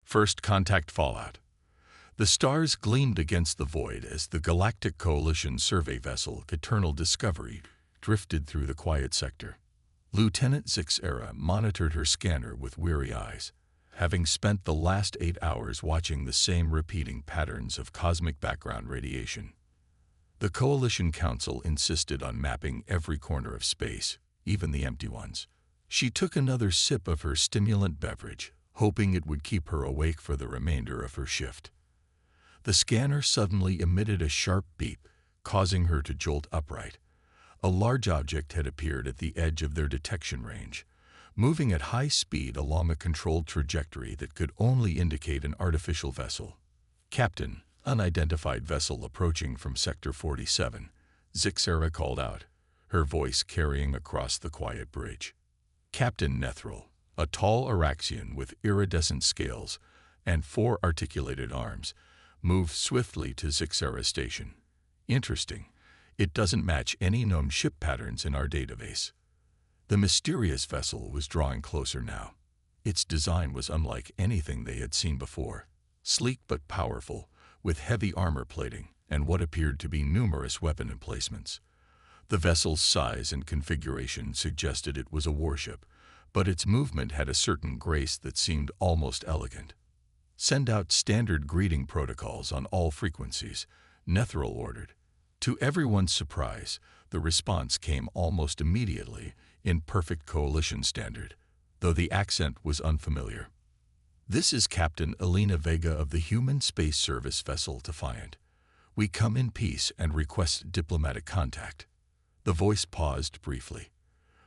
First contact fallout. The stars gleamed against the void as the Galactic Coalition survey vessel Eternal Discovery drifted through the quiet sector. Lieutenant Zixera monitored her scanner with weary eyes, having spent the last 8 hours watching the same repeating patterns of cosmic background radiation. The Coalition Council insisted on mapping every corner of space, even the empty ones. She took another sip of her stimulant beverage, hoping it would keep her awake for the remainder of her shift. The scanner suddenly emitted a sharp beep, causing her to jolt upright. A large object had appeared at the edge of their detection range, moving at high speed along a controlled trajectory that could only indicate an artificial vessel. "Captain, unidentified vessel approaching from Sector 47, Zixera called out, her voice carrying across the quiet bridge. Captain Nethril, a tall Araxian with iridescent scales and 4 articulated arms, moved swiftly to Zixera's station. Interesting. It doesn't match any known ship patterns in our database. The mysterious vessel was drawing closer now. Its design was unlike anything they had seen before. Sleek but powerful, with heavy armor plating and what appeared to be numerous weapon emplacements. The vessel's size and configuration suggested it was a warship, but its movement had a certain grace that seemed almost elegant. "Send out standard greeting protocols on all frequencies," Nethril ordered. To everyone's surprise, the response came almost immediately in perfect Coalition standard, though the accent was unfamiliar. "This is Captain Elena Vega of the Human Space Service vessel Defiant. We come in peace and request diplomatic contact." The voice paused briefly.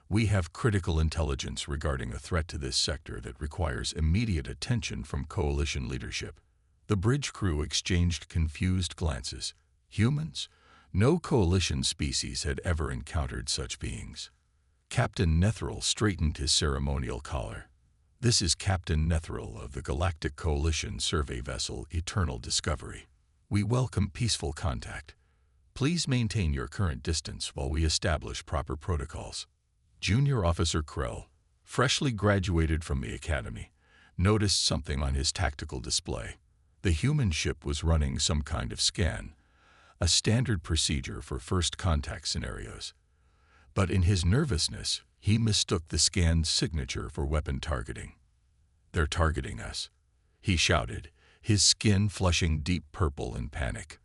"We have critical intelligence regarding a threat to this sector that requires immediate attention from Coalition leadership." The bridge crew exchanged confused glances. Humans? No Coalition species had ever encountered such beings. Captain Nethril straightened his ceremonial collar. "This is Captain Nethril of the Galactic Coalition survey vessel Eternal Discovery. We welcome peaceful contact. Please maintain your current distance while we establish proper protocols." Junior Officer Krell, freshly graduated from the academy, noticed something on his tactical display. The human ship was running some kind of scan, a standard procedure for first contact scenarios. But in his nervousness, he mistook the scan's signature for weapon targeting. "They're targeting us," he shouted, his skin flushing deep purple in panic.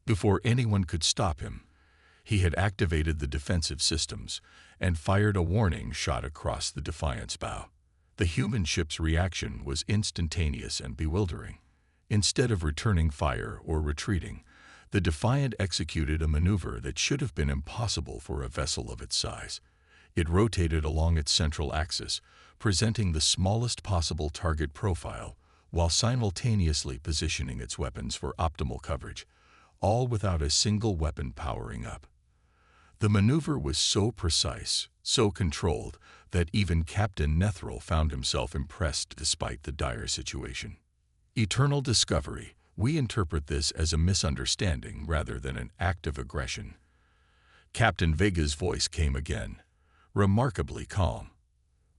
Before anyone could stop him, he had activated the defensive systems and fired a warning shot across the Defiant's bow. The human ship's reaction was instantaneous and bewildering. Instead of returning fire or retreating, the Defiant executed a maneuver that should have been impossible for a vessel of its size. It rotated along its central axis, presenting the smallest possible target profile, while simultaneously positioning its weapons for optimal coverage, all without a single weapon powering up. The maneuver was so precise, so controlled, that even Captain Nethril found himself impressed despite the dire situation. "Eternal Discovery, we interpret this as a misunderstanding rather than an act of aggression." Captain Vega's voice came again, remarkably calm.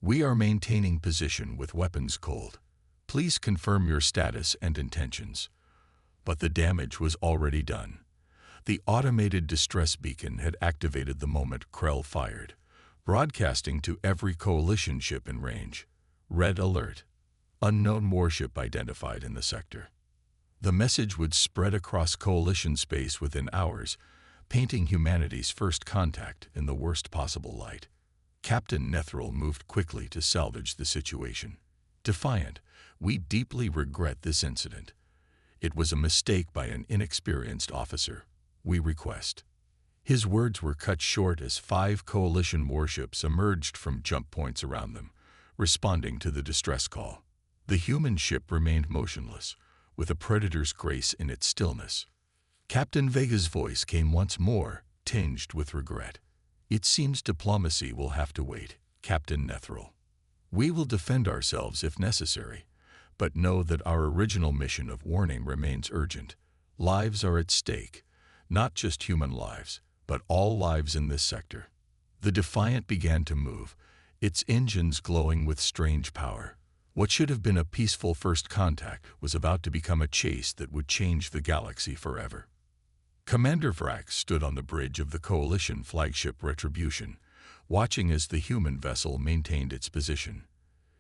"We are maintaining position with weapons cold. Please confirm your status and intentions." But the damage was already done. The automated distress beacon had activated the moment Krell fired, broadcasting to every Coalition ship in range. "Red alert. Unknown warship identified in the sector." The message would spread across Coalition space within hours, painting humanity's first contact in the worst possible light. Captain Nethril moved quickly to salvage the situation. "Defiant, we deeply regret this incident. It was a mistake by an inexperienced officer. We request." His words were cut short as 5 Coalition warships emerged from jump points around them, responding to the distress call. The human ship remained motionless, with a predator's grace in its stillness. Captain Vega's voice came once more, tinged with regret. "It seems diplomacy will have to wait, Captain Nethril. We will defend ourselves if necessary, but know that our original mission of warning remains urgent. Lives are at stake, not just human lives, but all lives in this sector." The Defiant began to move, its engines glowing with strange power. What should have been a peaceful first contact was about to become a chase that would change the galaxy forever. Commander Vrax stood on the bridge of the Coalition flagship Retribution, watching as the human vessel maintained its position.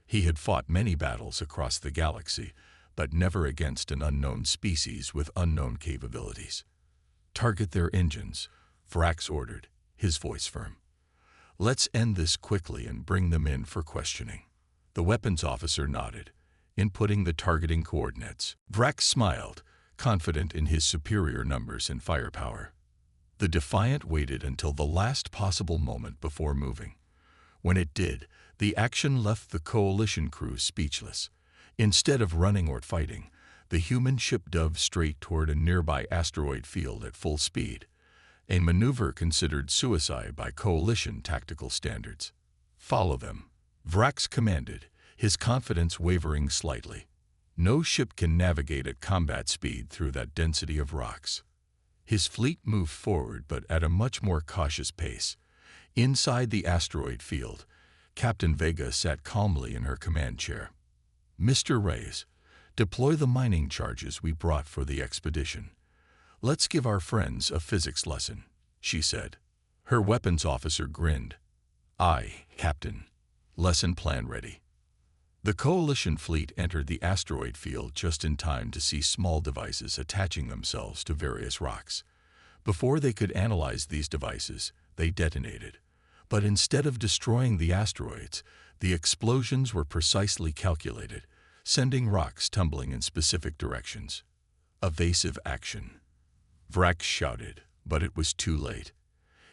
He had fought many battles across the galaxy, but never against an unknown species with unknown capabilities. "Target their engines," Vrax ordered, his voice firm. "Let's end this quickly and bring them in for questioning." The weapons officer nodded, inputting the targeting coordinates. Vrax smiled, confident in his superior numbers and firepower. The Defiant waited until the last possible moment before moving. When it did, the action left the Coalition crew speechless. Instead of running or fighting, the human ship dove straight toward a nearby asteroid field at full speed, a maneuver considered suicide by Coalition tactical standards. "Follow them," Vrax commanded, his confidence wavering slightly. No ship can navigate at combat speed through that density of rocks. His fleet moved forward, but at a much more cautious pace. Inside the asteroid field, Captain Vega sat calmly in her command chair. "Mr. Reyes, deploy the mining charges we brought for the expedition. Let's give our friends a physics lesson," she said. Her weapons officer grinned. "Aye, Captain. Lesson plan ready." The Coalition fleet entered the asteroid field just in time to see small devices attaching themselves to various rocks. Before they could analyze these devices, they detonated. But instead of destroying the asteroids, the explosions were precisely calculated, sending rocks tumbling in specific directions. "Evasive action," Vrax shouted, but it was too late.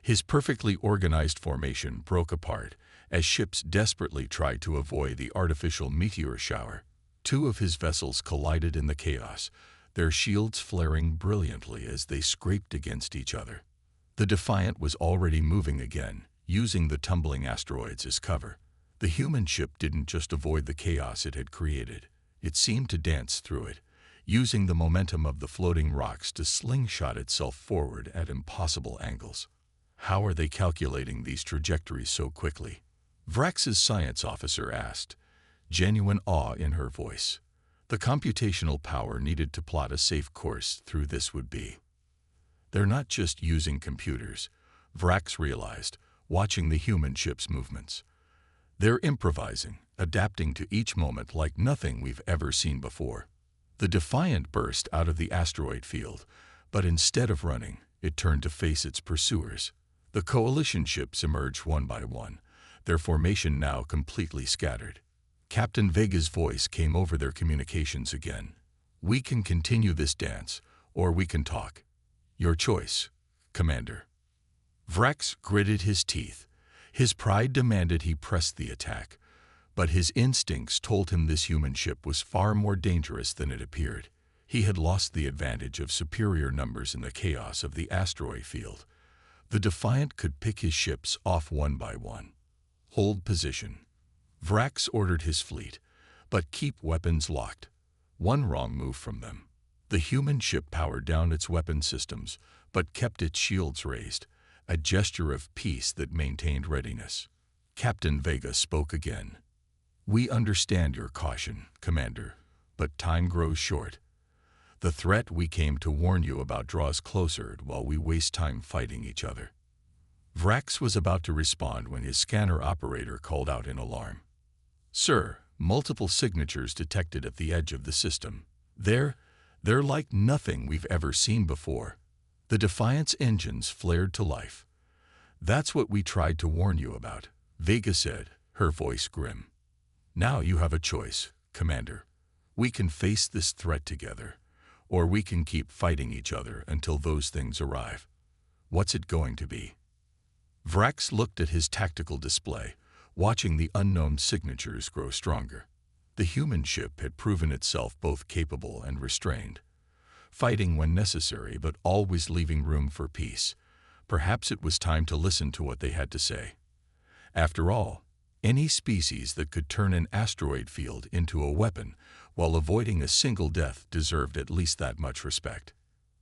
His perfectly organized formation broke apart as ships desperately tried to avoid the artificial meteor shower. Two of his vessels collided in the chaos, their shields flaring brilliantly as they scraped against each other. The Defiant was already moving again, using the tumbling asteroids as cover. The human ship didn't just avoid the chaos it had created. It seemed to dance through it, using the momentum of the floating rocks to slingshot itself forward at impossible angles. "How are they calculating these trajectories so quickly?" Vrax's science officer asked, genuine awe in her voice. The computational power needed to plot a safe course through this would be. "They're not just using computers," Vrax realized, watching the human ship's movements. "They're improvising, adapting to each moment like nothing we've ever seen before." The Defiant burst out of the asteroid field, but instead of running, it turned to face its pursuers. The Coalition ships emerged one by one, their formation now completely scattered. Captain Vega's voice came over their communications again. "We can continue this dance, or we can talk. Your choice, Commander." Vrax gritted his teeth. His pride demanded he press the attack, but his instincts told him this human ship was far more dangerous than it appeared. He had lost the advantage of superior numbers in the chaos of the asteroid field. The Defiant could pick his ships off one by one. "Hold position," Vrax ordered his fleet, "but keep weapons locked. One wrong move from them." The human ship powered down its weapon systems, but kept its shields raised, a gesture of peace that maintained readiness. Captain Vega spoke again. "We understand your caution, Commander, but time grows short. The threat we came to warn you about draws closer while we waste time fighting each other." Vrax was about to respond when his scanner operator called out in alarm. "Sir, multiple signatures detected at the edge of the system. They're like nothing we've ever seen before." The Defiant's engines flared to life. "That's what we tried to warn you about," Vega said, her voice grim. "Now you have a choice, Commander. We can face this threat together, or we can keep fighting each other until those things arrive. What's it going to be?" Vrax looked at his tactical display, watching the unknown signatures grow stronger. The human ship had proven itself both capable and restrained, fighting when necessary but always leaving room for peace. Perhaps it was time to listen to what they had to say. After all, any species that could turn an asteroid field into a weapon while avoiding a single death deserved at least that much respect.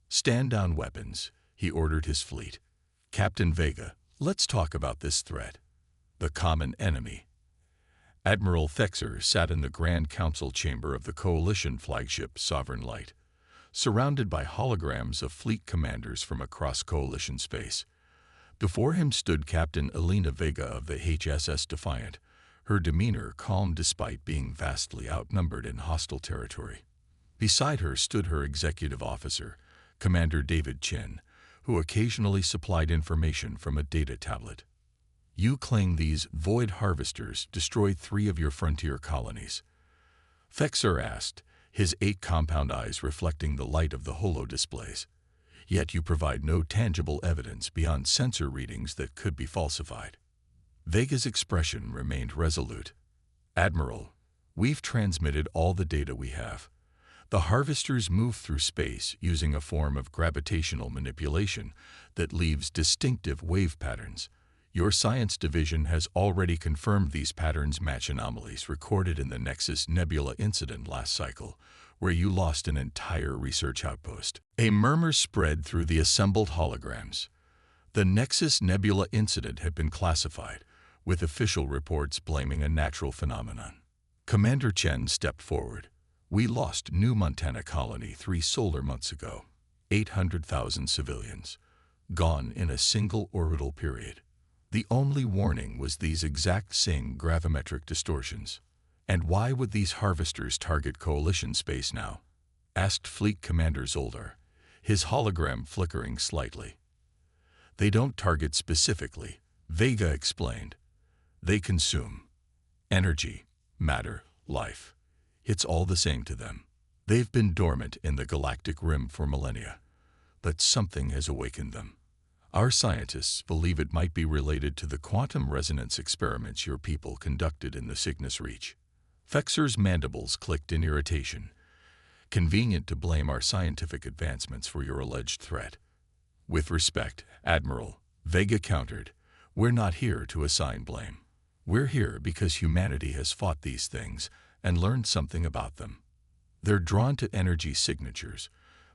"Stand down weapons," he ordered his fleet. "Captain Vega, let's talk about this threat. The common enemy." Admiral Thexer sat in the Grand Council chamber of the Coalition flagship Sovereign Light, surrounded by holograms of fleet commanders from across Coalition space. Before him stood Captain Elena Vega of the HSS Defiant, her demeanor calm despite being vastly outnumbered in hostile territory. Beside her stood her executive officer, Commander David Chen, who occasionally supplied information from a data tablet. You claim these void harvesters destroyed 3 of your frontier colonies. Thexer asked, his 8 compound eyes reflecting the light of the holo displays. Yet you provide no tangible evidence beyond sensor readings that could be falsified. Vega's expression remained resolute. Admiral, we've transmitted all the data we have. The harvesters move through space using a form of gravitational manipulation that leaves distinctive wave patterns. Your science division has already confirmed these patterns match anomalies recorded in the Nexus Nebula incident last cycle, where you lost an entire research outpost. A murmur spread through the assembled holograms. The Nexus Nebula incident had been classified, with official reports blaming a natural phenomenon. Commander Chen stepped forward. We lost New Montana Colony 3 solar months ago. 800,000 civilians, gone in a single orbital period. The only warning was these exact same gravimetric distortions. And why would these harvesters target Coalition space now? Asked Fleet Commander Zoldar, his hologram flickering slightly. They don't target specifically, Vega explained. They consume energy, matter, life. It's all the same to them. They've been dormant in the galactic rim for millennia, but something has awakened them. Our scientists believe it might be related to the quantum resonance experiments your people conducted in the Cygnus Reach. Thexer's mandibles clicked in irritation. Convenient to blame our scientific advancements for your alleged threat. With respect, Admiral, Vega countered, we're not here to assign blame. We're here because humanity has fought these things and learned something about them. They're drawn to energy signatures,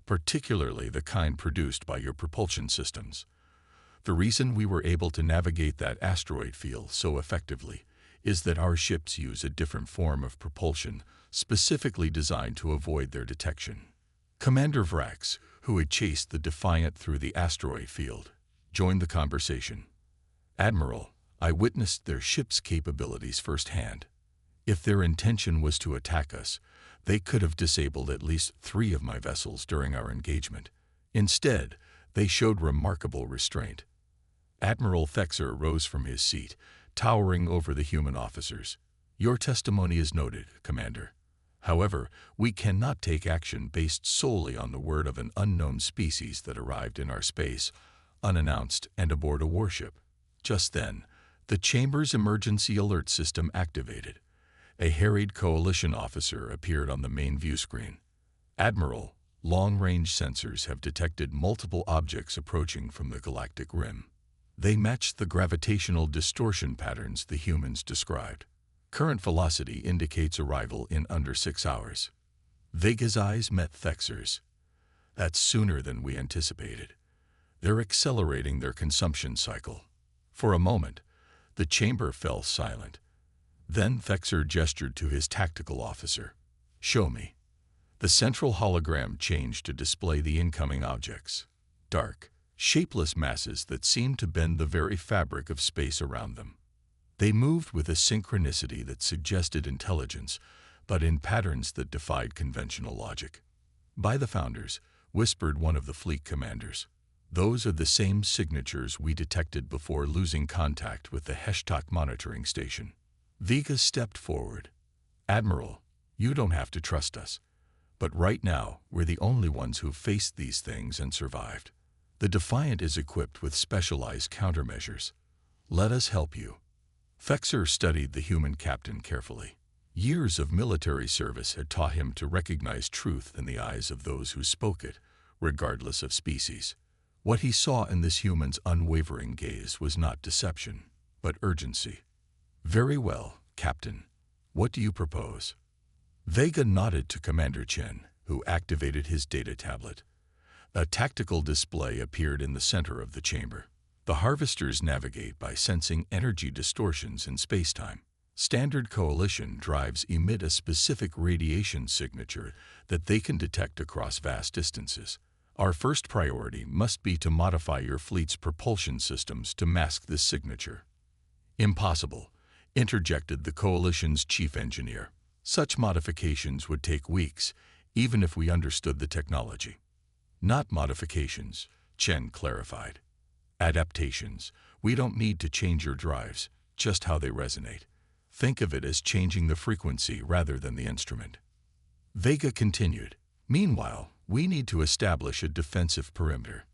particularly the kind produced by your propulsion systems. The reason we were able to navigate that asteroid field so effectively is that our ships use a different form of propulsion specifically designed to avoid their detection. Commander Vrax, who had chased the Defiant through the asteroid field, joined the conversation. Admiral, I witnessed their ship's capabilities firsthand. If their intention was to attack us, they could have disabled at least 3 of my vessels during our engagement. Instead, they showed remarkable restraint. Admiral Thexer rose from his seat, towering over the human officers. Your testimony is noted, Commander. However, we cannot take action based solely on the word of an unknown species that arrived in our space, unannounced and aboard a warship. Just then, the chamber's emergency alert system activated. A harried Coalition officer appeared on the main view screen. Admiral, long-range sensors have detected multiple objects approaching from the galactic rim. They match the gravitational distortion patterns the humans described. Current velocity indicates arrival in under 6 hours. Vega's eyes met Thexer's. That's sooner than we anticipated. They're accelerating their consumption cycle. For a moment, the chamber fell silent. Then Thexer gestured to his tactical officer. Show me. The central hologram changed to display the incoming objects. Dark, shapeless masses that seemed to bend the very fabric of space around them. They moved with a synchronicity that suggested intelligence, but in patterns that defied conventional logic. By the Founders, whispered one of the fleet commanders. Those are the same signatures we detected before losing contact with the Heshtok monitoring station. Vega stepped forward. Admiral, you don't have to trust us. But right now, we're the only ones who've faced these things and survived. The Defiant is equipped with specialized countermeasures. Let us help you. Thexer studied the human captain carefully. Years of military service had taught him to recognize truth in the eyes of those who spoke it, regardless of species. What he saw in this human's unwavering gaze was not deception, but urgency. Very well, Captain. What do you propose? Vega nodded to Commander Chen, who activated his data tablet. A tactical display appeared in the center of the chamber. The harvesters navigate by sensing energy distortions in spacetime. Standard Coalition drives emit a specific radiation signature that they can detect across vast distances. Our first priority must be to modify your fleet's propulsion systems to mask this signature." "Impossible," interjected the Coalition's chief engineer. "Such modifications would take weeks, even if we understood the technology." "Not modifications," Chen clarified. "Adaptations. We don't need to change your drives, just how they resonate. Think of it as changing the frequency rather than the instrument." Vega continued. "Meanwhile, we need to establish a defensive perimeter.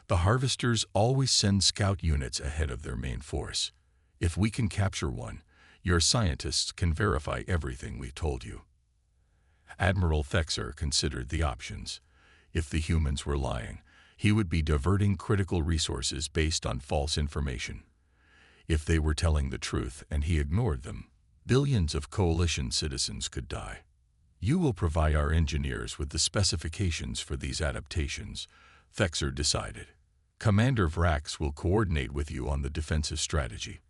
The Harvesters always send scout units ahead of their main force. If we can capture one, your scientists can verify everything we told you." Admiral Thexer considered the options. If the humans were lying, he would be diverting critical resources based on false information. If they were telling the truth and he ignored them, billions of Coalition citizens could die. "You will provide our engineers with the specifications for these adaptations," Thexer decided. "Commander Vrax will coordinate with you on the defensive strategy.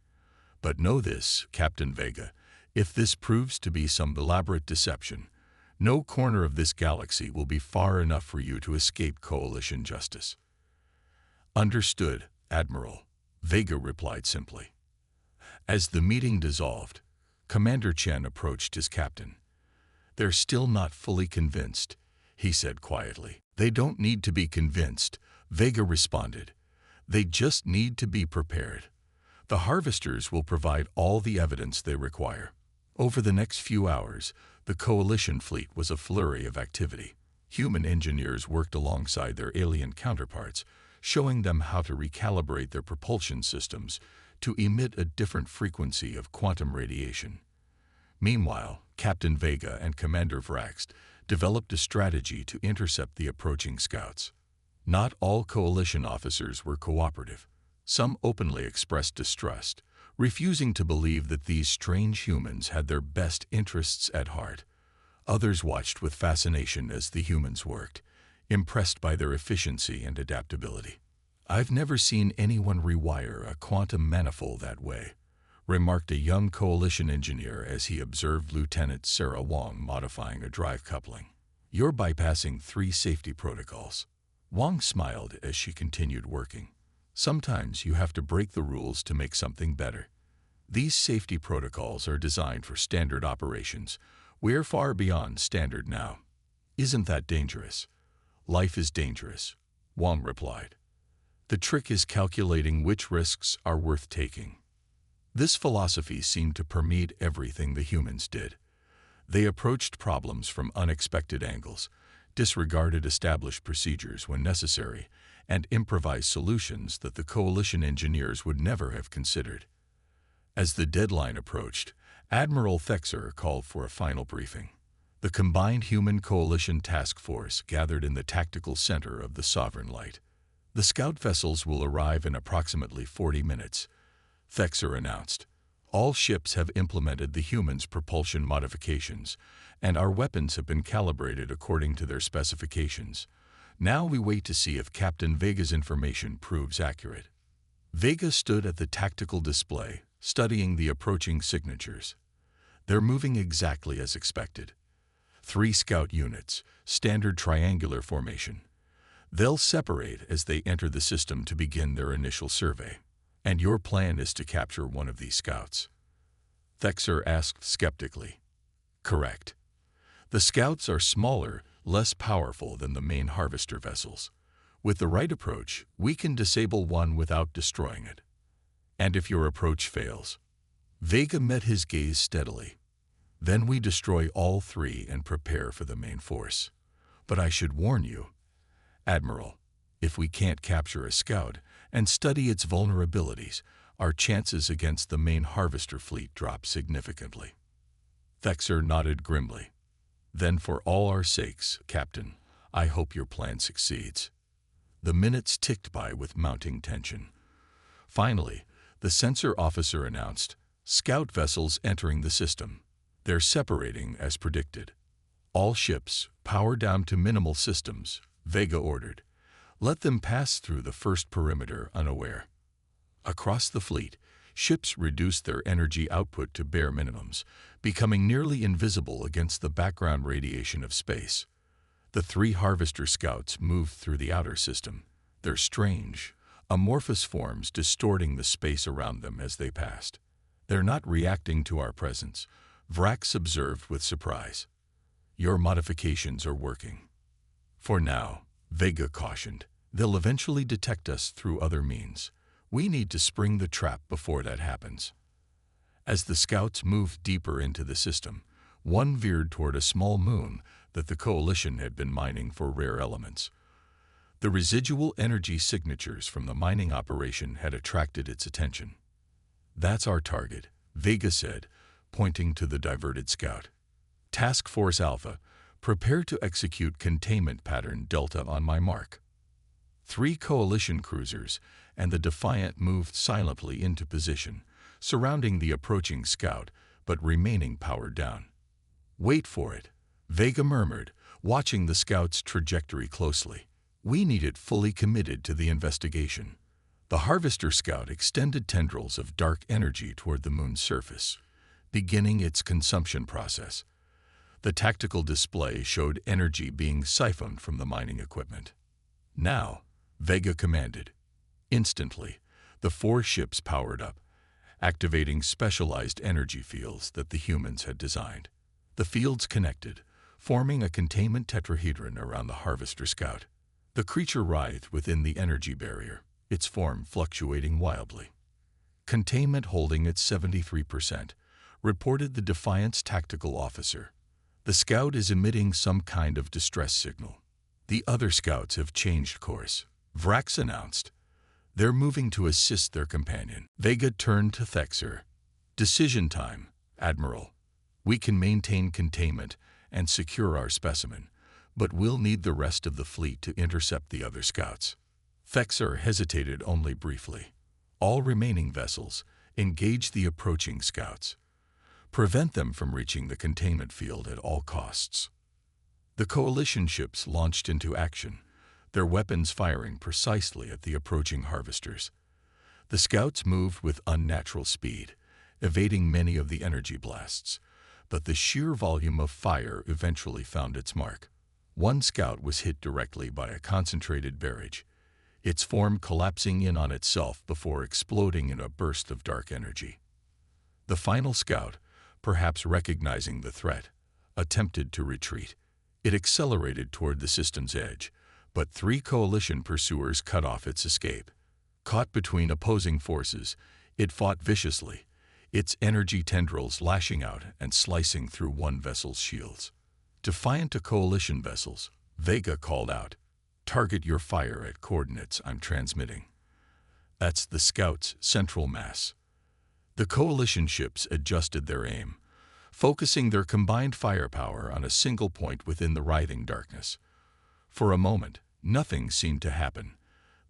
But know this, Captain Vega, if this proves to be some elaborate deception, no corner of this galaxy will be far enough for you to escape Coalition justice." "Understood, Admiral," Vega replied simply. As the meeting dissolved, Commander Chen approached his captain. "They're still not fully convinced," he said quietly. "They don't need to be convinced," Vega responded. "They just need to be prepared. The Harvesters will provide all the evidence they require." Over the next few hours, the Coalition fleet was a flurry of activity. Human engineers worked alongside their alien counterparts, showing them how to recalibrate their propulsion systems to emit a different frequency of quantum radiation. Meanwhile, Captain Vega and Commander Vrax developed a strategy to intercept the approaching scouts. Not all Coalition officers were cooperative. Some openly expressed distrust, refusing to believe that these strange humans had their best interests at heart. Others watched with fascination as the humans worked, impressed by their efficiency and adaptability. "I've never seen anyone rewire a quantum manifold that way," remarked a young Coalition engineer as he observed Lieutenant Sarah Wong modifying a drive coupling. "You're bypassing 3 safety protocols." Wong smiled as she continued working. "Sometimes you have to break the rules to make something better. These safety protocols are designed for standard operations. We're far beyond standard now." "Isn't that dangerous?" "Life is dangerous," Wong replied. "The trick is calculating which risks are worth taking." This philosophy seemed to permeate everything the humans did. They approached problems from unexpected angles, disregarded established procedures when necessary, and improvised solutions that the Coalition engineers would never have considered. As the deadline approached, Admiral Thexer called for a final briefing. The combined Human Coalition task force gathered in the tactical center of the Sovereign Light. "The scout vessels will arrive in approximately 40 minutes, Thexer announced. "All ships have implemented the humans' propulsion modifications, and our weapons have been calibrated according to their specifications. Now we wait to see if Captain Vega's information proves accurate." Vega stood at the tactical display, studying the approaching signatures. "They're moving exactly as expected. 3 scout units, standard triangular formation. They'll separate as they enter the system to begin their initial survey. And your plan is to capture one of these scouts?" Thexer asked skeptically. "Correct. The scouts are smaller, less powerful than the main Harvester vessels. With the right approach, we can disable one without destroying it." "And if your approach fails?" Vega met his gaze steadily. "Then we destroy all 3 and prepare for the main force. But I should warn you, Admiral, if we can't capture a scout and study its vulnerabilities, our chances against the main Harvester fleet drop significantly." Thexer nodded grimly. "Then for all our sakes, Captain, I hope your plan succeeds." The minutes ticked by with mounting tension. Finally, the sensor officer announced, "Scout vessels entering the system. They're separating as predicted. All ships, power down to minimal systems," Vega ordered. "Let them pass through the first perimeter unaware." Across the fleet, Ships reduced their energy output to bare minimums, becoming nearly invisible against the background radiation of space. The three Harvester scouts moved through the outer system, their strange, amorphous forms distorting the space around them as they passed. "They're not reacting to our presence," Vrax observed with surprise. "Your modifications are working." "For now," Vega cautioned. "They'll eventually detect us through other means. We need to spring the trap before that happens." As the scouts moved deeper into the system, one veered toward a small moon that the Coalition had been mining for rare elements. The residual energy signatures from the mining operation had attracted its attention. "That's our target," Vega said, pointing to the diverted scout. "Task Force Alpha, prepare to execute containment pattern Delta on my mark." 3 Coalition cruisers and the Defiant moved silently into position, surrounding the approaching scout, but remaining powered down. "Wait for it," Vega murmured, watching the scout's trajectory closely. "We need it fully committed to the investigation." The Harvester scout extended tendrils of dark energy toward the moon's surface, beginning its consumption process. The tactical display showed energy being siphoned from the mining equipment. "Now," Vega commanded. Instantly, the 4 ships powered up, activating specialized energy fields that the humans had designed. The fields connected, forming a containment tetrahedron around the Harvester scout. The creature writhed within the energy barrier, its form fluctuating wildly. "Containment holding at 73%, reported the Defiant's tactical officer. "The scout is emitting some kind of distress signal." "The other scouts have changed course," Vrax announced. "They're moving to assist their companion." Vega turned to Thexer. "Decision time, Admiral. We can maintain containment and secure our specimen, but we'll need the rest of the fleet to intercept the other scouts." Thexer hesitated only briefly. "All remaining vessels, engage the approaching scouts. Prevent them from reaching the containment field at all costs." The Coalition ships launched into action, their weapons firing precisely at the approaching Harvesters. The scouts moved with unnatural speed, evading many of the energy blasts, but the sheer volume of fire eventually found its mark. One scout was hit directly by a concentrated barrage, its form collapsing in on itself before exploding in a burst of dark energy. The final scout, perhaps recognizing the threat, attempted to retreat. It accelerated toward the system's edge, but 3 Coalition pursuers cut off its escape. Caught between opposing forces, it fought viciously, its energy tendrils lashing out and slicing through one vessel's shields. Defiant to Coalition vessels, Vega called out, "Target your fire at coordinates I'm transmitting." That's the scout's central mass. The Coalition ships adjusted their aim, focusing their combined firepower on a single point within the writhing darkness. For a moment, nothing seemed to happen.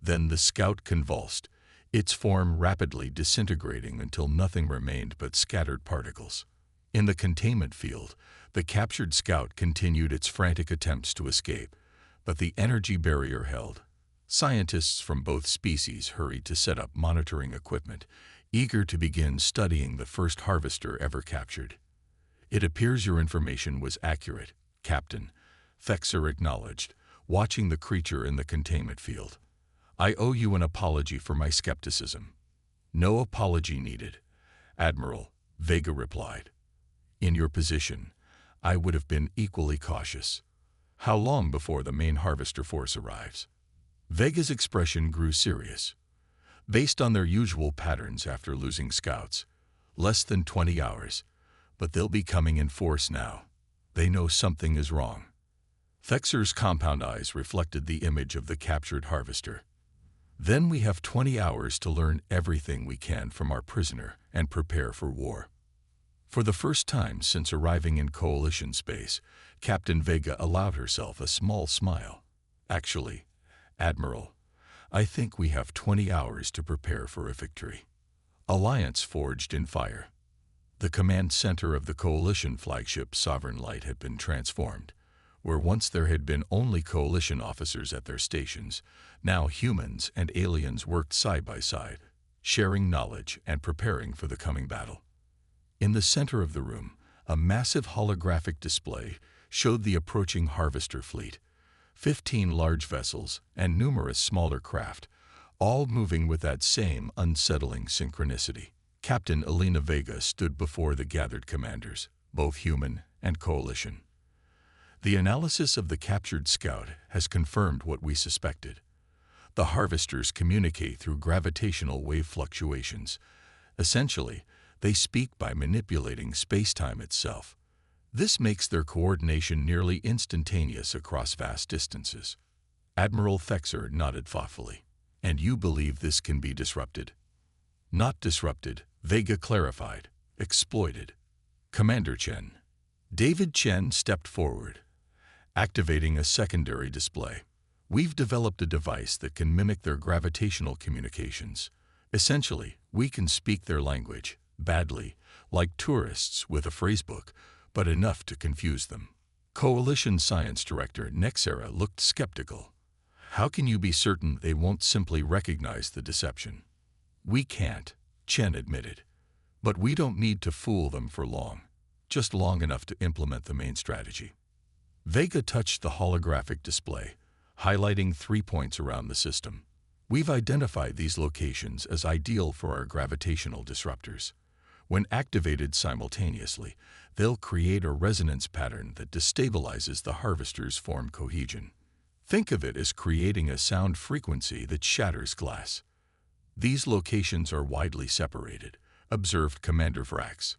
Then the scout convulsed, its form rapidly disintegrating until nothing remained but scattered particles. In the containment field, the captured scout continued its frantic attempts to escape, but the energy barrier held. Scientists from both species hurried to set up monitoring equipment, eager to begin studying the first Harvester ever captured. "It appears your information was accurate, Captain," Thexer acknowledged, watching the creature in the containment field. "I owe you an apology for my skepticism." "No apology needed, Admiral," Vega replied. "In your position, I would have been equally cautious. How long before the main Harvester force arrives?" Vega's expression grew serious. "Based on their usual patterns after losing scouts, less than 20 hours, but they'll be coming in force now. They know something is wrong." Thexer's compound eyes reflected the image of the captured Harvester. "Then we have 20 hours to learn everything we can from our prisoner and prepare for war." For the first time since arriving in Coalition space, Captain Vega allowed herself a small smile. "Actually, Admiral, I think we have 20 hours to prepare for a victory." Alliance forged in fire. The command center of the Coalition flagship Sovereign Light had been transformed. Where once there had been only Coalition officers at their stations, now humans and aliens worked side by side. sharing knowledge and preparing for the coming battle. In the center of the room, a massive holographic display showed the approaching Harvester fleet, 15 large vessels and numerous smaller craft, all moving with that same unsettling synchronicity. Captain Elena Vega stood before the gathered commanders, both human and coalition. The analysis of the captured scout has confirmed what we suspected. The Harvesters communicate through gravitational wave fluctuations. Essentially, they speak by manipulating space-time itself. This makes their coordination nearly instantaneous across vast distances. Admiral Thexer nodded thoughtfully. And you believe this can be disrupted? Not disrupted, Vega clarified. Exploited. Commander Chen. David Chen stepped forward, activating a secondary display. We've developed a device that can mimic their gravitational communications. Essentially, we can speak their language, badly, like tourists with a phrasebook, but enough to confuse them. Coalition Science Director Nexera looked skeptical. How can you be certain they won't simply recognize the deception? We can't, Chen admitted. But we don't need to fool them for long, just long enough to implement the main strategy. Vega touched the holographic display, highlighting 3 points around the system. We've identified these locations as ideal for our gravitational disruptors. When activated simultaneously, they'll create a resonance pattern that destabilizes the Harvester's form cohesion. Think of it as creating a sound frequency that shatters glass. These locations are widely separated, observed Commander Vrax.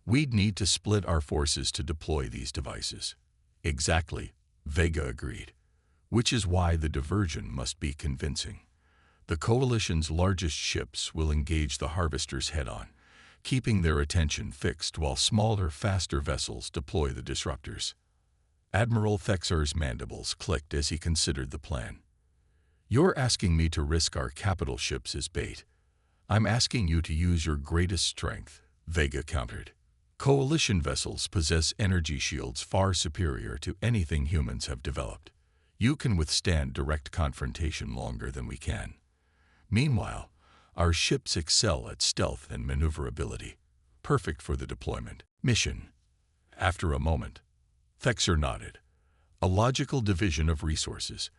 We'd need to split our forces to deploy these devices. Exactly, Vega agreed. Which is why the diversion must be convincing. The Coalition's largest ships will engage the Harvesters head-on, keeping their attention fixed while smaller, faster vessels deploy the disruptors. Admiral Thexer's mandibles clicked as he considered the plan. You're asking me to risk our capital ships as bait. I'm asking you to use your greatest strength, Vega countered. Coalition vessels possess energy shields far superior to anything humans have developed. You can withstand direct confrontation longer than we can. Meanwhile, our ships excel at stealth and maneuverability, perfect for the deployment mission. After a moment, Thexer nodded. A logical division of resources.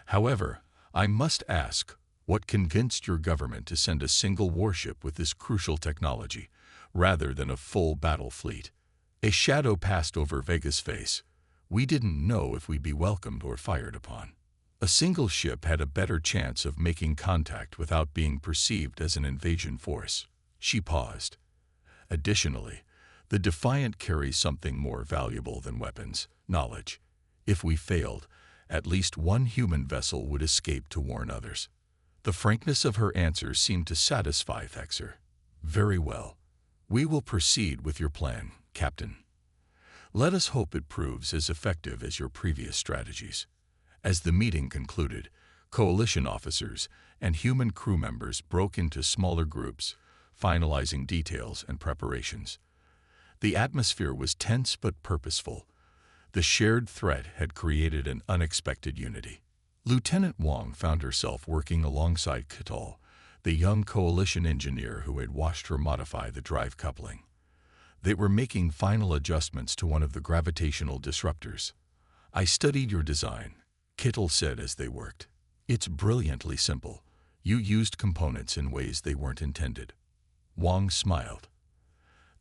However, I must ask, what convinced your government to send a single warship with this crucial technology, rather than a full battle fleet? A shadow passed over Vega's face. We didn't know if we'd be welcomed or fired upon. A single ship had a better chance of making contact without being perceived as an invasion force. She paused. Additionally, the Defiant carries something more valuable than weapons, knowledge. If we failed, at least one human vessel would escape to warn others. The frankness of her answer seemed to satisfy Thexer. Very well. We will proceed with your plan, Captain. Let us hope it proves as effective as your previous strategies. As the meeting concluded, Coalition officers and human crew members broke into smaller groups, finalizing details and preparations. The atmosphere was tense but purposeful. The shared threat had created an unexpected unity. Lieutenant Wong found herself working alongside Ketal, the young Coalition engineer who had watched her modify the drive coupling. They were making final adjustments to one of the gravitational disruptors. I studied your design, Ketal said as they worked. It's brilliantly simple. You used components in ways they weren't intended. Wong smiled.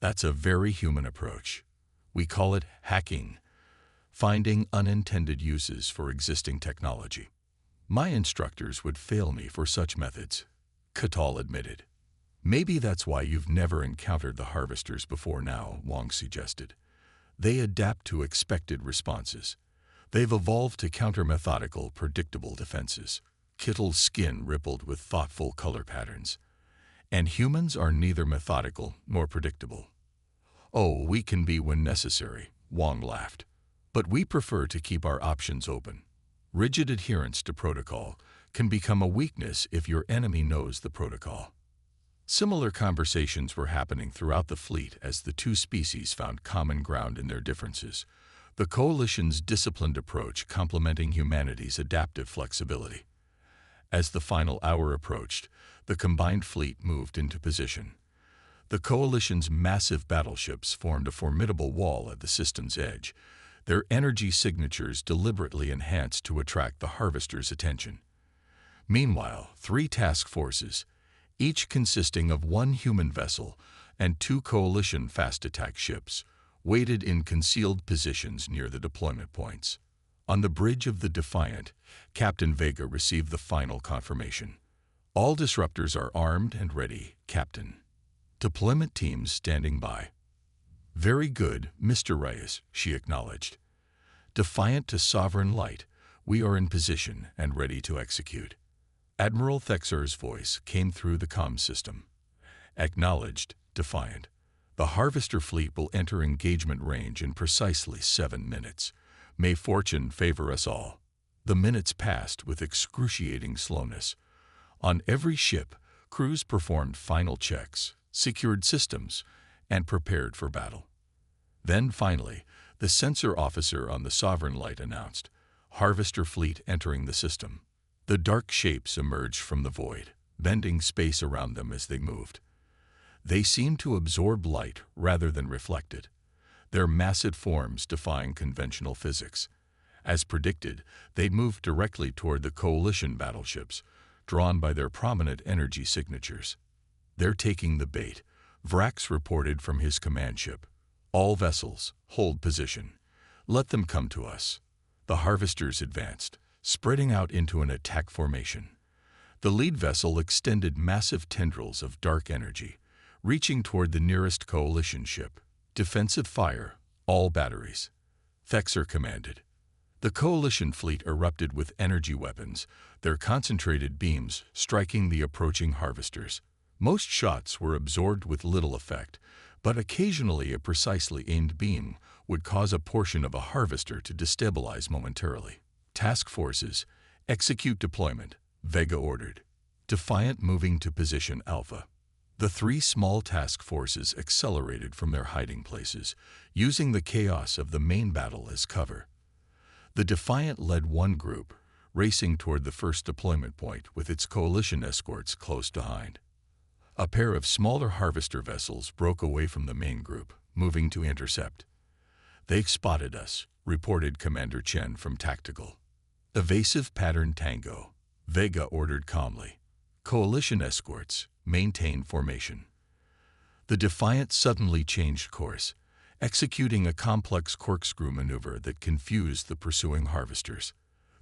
That's a very human approach. We call it hacking, finding unintended uses for existing technology. My instructors would fail me for such methods, Ketal admitted. Maybe that's why you've never encountered the Harvesters before now, Wong suggested. They adapt to expected responses. They've evolved to counter methodical, predictable defenses. Ketal's skin rippled with thoughtful color patterns. And humans are neither methodical nor predictable. Oh, we can be when necessary, Wong laughed. But we prefer to keep our options open. Rigid adherence to protocol can become a weakness if your enemy knows the protocol. Similar conversations were happening throughout the fleet as the two species found common ground in their differences, the Coalition's disciplined approach complementing humanity's adaptive flexibility. As the final hour approached, the combined fleet moved into position. The Coalition's massive battleships formed a formidable wall at the system's edge, their energy signatures deliberately enhanced to attract the Harvester's attention. Meanwhile, 3 task forces, each consisting of 1 human vessel and 2 Coalition fast-attack ships, waited in concealed positions near the deployment points. On the bridge of the Defiant, Captain Vega received the final confirmation. "All disruptors are armed and ready, Captain. Deployment teams standing by." "Very good, Mr. Reyes," she acknowledged. "Defiant to Sovereign Light, we are in position and ready to execute." Admiral Thexar's voice came through the comm system. "Acknowledged, Defiant. The Harvester fleet will enter engagement range in precisely 7 minutes. May fortune favor us all." The minutes passed with excruciating slowness. On every ship, crews performed final checks, secured systems, and prepared for battle. Then finally, the sensor officer on the Sovereign Light announced, "Harvester fleet entering the system." The dark shapes emerged from the void, bending space around them as they moved. They seemed to absorb light rather than reflect it, their massive forms defying conventional physics. As predicted, they moved directly toward the Coalition battleships, drawn by their prominent energy signatures. "They're taking the bait," Vrax reported from his command ship. "All vessels, hold position. Let them come to us." The Harvesters advanced, spreading out into an attack formation. The lead vessel extended massive tendrils of dark energy, reaching toward the nearest Coalition ship. "Defensive fire, all batteries," Thexar commanded. The Coalition fleet erupted with energy weapons, their concentrated beams striking the approaching Harvesters. Most shots were absorbed with little effect, but occasionally a precisely aimed beam would cause a portion of a Harvester to destabilize momentarily. "Task forces, execute deployment," Vega ordered. Defiant moving to position Alpha. The 3 small task forces accelerated from their hiding places, using the chaos of the main battle as cover. The Defiant led one group, racing toward the first deployment point with its Coalition escorts close behind. A pair of smaller Harvester vessels broke away from the main group, moving to intercept. "They've spotted us," reported Commander Chen from Tactical. "Evasive pattern tango," Vega ordered calmly. "Coalition escorts, maintain formation." The Defiant suddenly changed course, executing a complex corkscrew maneuver that confused the pursuing Harvesters.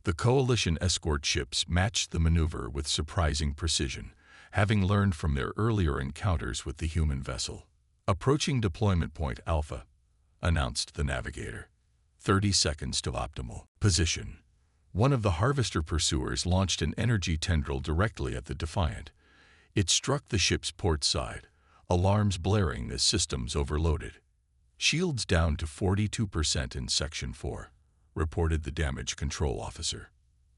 The Coalition escort ships matched the maneuver with surprising precision, having learned from their earlier encounters with the human vessel. "Approaching deployment point Alpha," announced the navigator. 30 seconds to optimal position. One of the Harvester pursuers launched an energy tendril directly at the Defiant. It struck the ship's port side, alarms blaring as systems overloaded. "Shields down to 42% in Section 4, reported the damage control officer.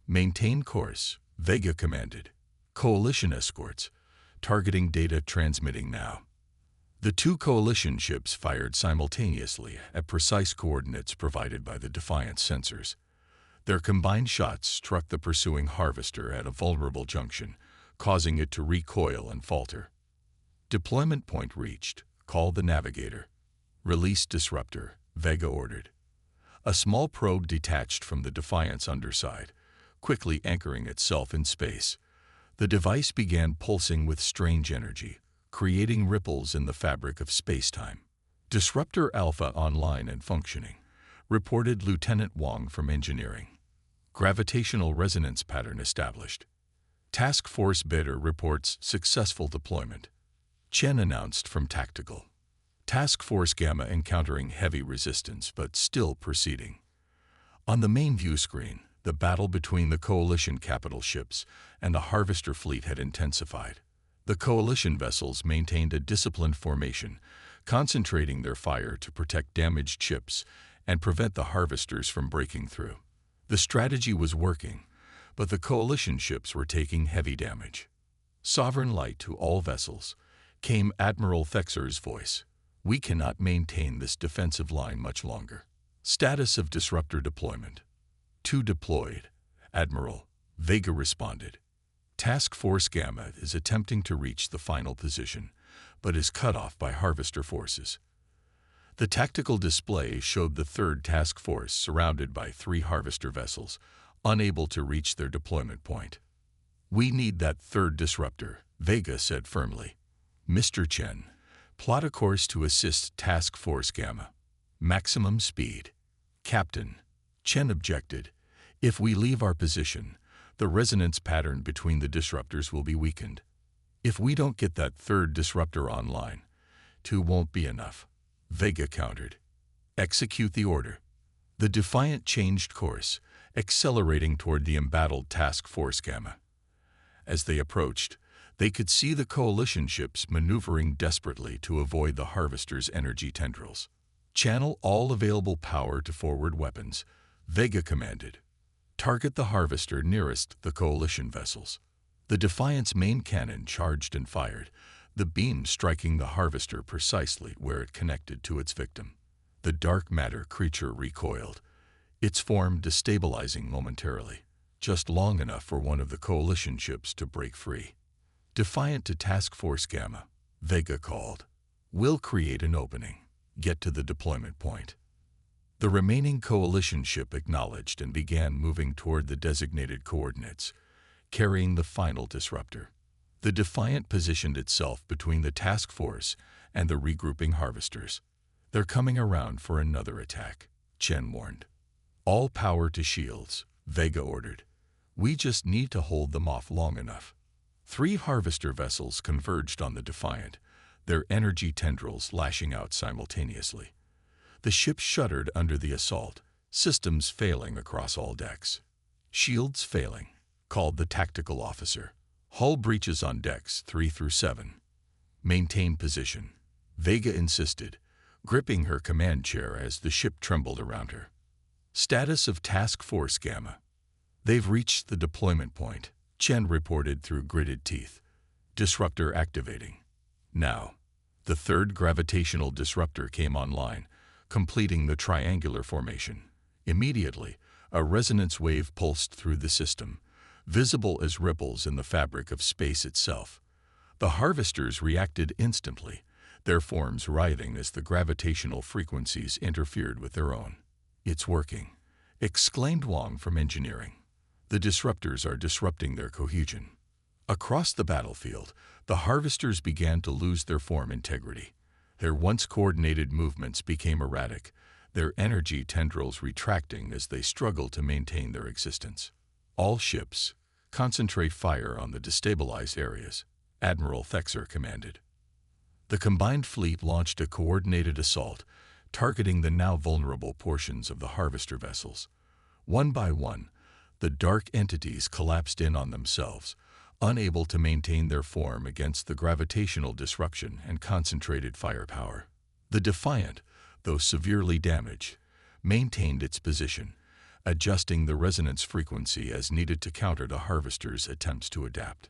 "Maintain course," Vega commanded. "Coalition escorts, targeting data transmitting now." The 2 Coalition ships fired simultaneously at precise coordinates provided by the Defiant sensors. Their combined shots struck the pursuing Harvester at a vulnerable junction, causing it to recoil and falter. "Deployment point reached. Call the navigator." "Release disruptor," Vega ordered. A small probe detached from the Defiant's underside, quickly anchoring itself in space. The device began pulsing with strange energy, creating ripples in the fabric of space-time. "Disruptor Alpha online and functioning," reported Lieutenant Wong from Engineering. "Gravitational resonance pattern established." Task Force Bidder reports successful deployment. Chen announced from Tactical. Task Force Gamma encountering heavy resistance but still proceeding. On the main view screen, the battle between the Coalition capital ships and the Harvester fleet had intensified. The Coalition vessels maintained a disciplined formation, concentrating their fire to protect damaged ships and prevent the Harvesters from breaking through. The strategy was working, but the Coalition ships were taking heavy damage. "Sovereign Light to all vessels," came Admiral Thexar's voice. "We cannot maintain this defensive line much longer. Status of disruptor deployment." "2 deployed, Admiral," Vega responded. Task Force Gamma is attempting to reach the final position, but is cut off by Harvester forces. The tactical display showed the third task force surrounded by 3 Harvester vessels, unable to reach their deployment point. "We need that third disruptor," Vega said firmly. "Mr. Chen, plot a course to assist Task Force Gamma. Maximum speed." "Captain," Chen objected, "if we leave our position, the resonance pattern between the disruptors will be weakened. If we don't get that third disruptor online, 2 won't be enough," Vega countered. "Execute the order." The Defiant changed course, accelerating toward the embattled Task Force Gamma. As they approached, they could see the coalition ships maneuvering desperately to avoid the Harvester's energy tendrils. "Channel all available power to forward weapons," Vega commanded. "Target the Harvester nearest the coalition vessels." The Defiant's main cannon charged and fired, the beam striking the Harvester precisely where it connected to its victim. The dark matter creature recoiled, its form destabilizing momentarily, just long enough for one of the coalition ships to break free. "Defiant to Task Force Gamma," Vega called. "We'll create an opening. Get to the deployment point." The remaining coalition ship acknowledged and began moving toward the designated coordinates, carrying the final disruptor. The Defiant positioned itself between the task force and the regrouping Harvesters. "They're coming around for another attack," Chen warned. "All power to shields," Vega ordered. "We just need to hold them off long enough." 3 Harvester vessels converged on the Defiant, their energy tendrils lashing out simultaneously. The ship shuddered under the assault, systems failing across all decks. "Shields failing," called the tactical officer. "Hull breaches on decks 3 through 7. "Maintain position," Vega insisted, gripping her command chair as the ship trembled around her. "Status of Task Force Gamma." "They've reached the deployment point," Chen reported through gritted teeth. "Disruptor activating." Now, the third gravitational disruptor came online, completing the triangular formation. Immediately, a resonance wave pulsed through the system, visible as ripples in the fabric of space itself. The Harvesters reacted instantly, their forms writhing as the gravitational frequencies interfered with their own. "It's working," exclaimed Wang from engineering. "The disruptors are disrupting their cohesion." Across the battlefield, the Harvesters began to lose their form integrity. Their once coordinated movements became erratic, their energy tendrils retracting as they struggled to maintain their existence. "All ships, concentrate fire on the destabilized areas," Admiral Thexer commanded. The combined fleet launched a coordinated assault, targeting the now vulnerable portions of the Harvester vessels. One by one, the dark entities collapsed in on themselves, unable to maintain their form against the gravitational disruption and concentrated firepower. The Defiant, though severely damaged, maintained its position, adjusting the resonance frequency as needed to counter the Harvesters' attempts to adapt.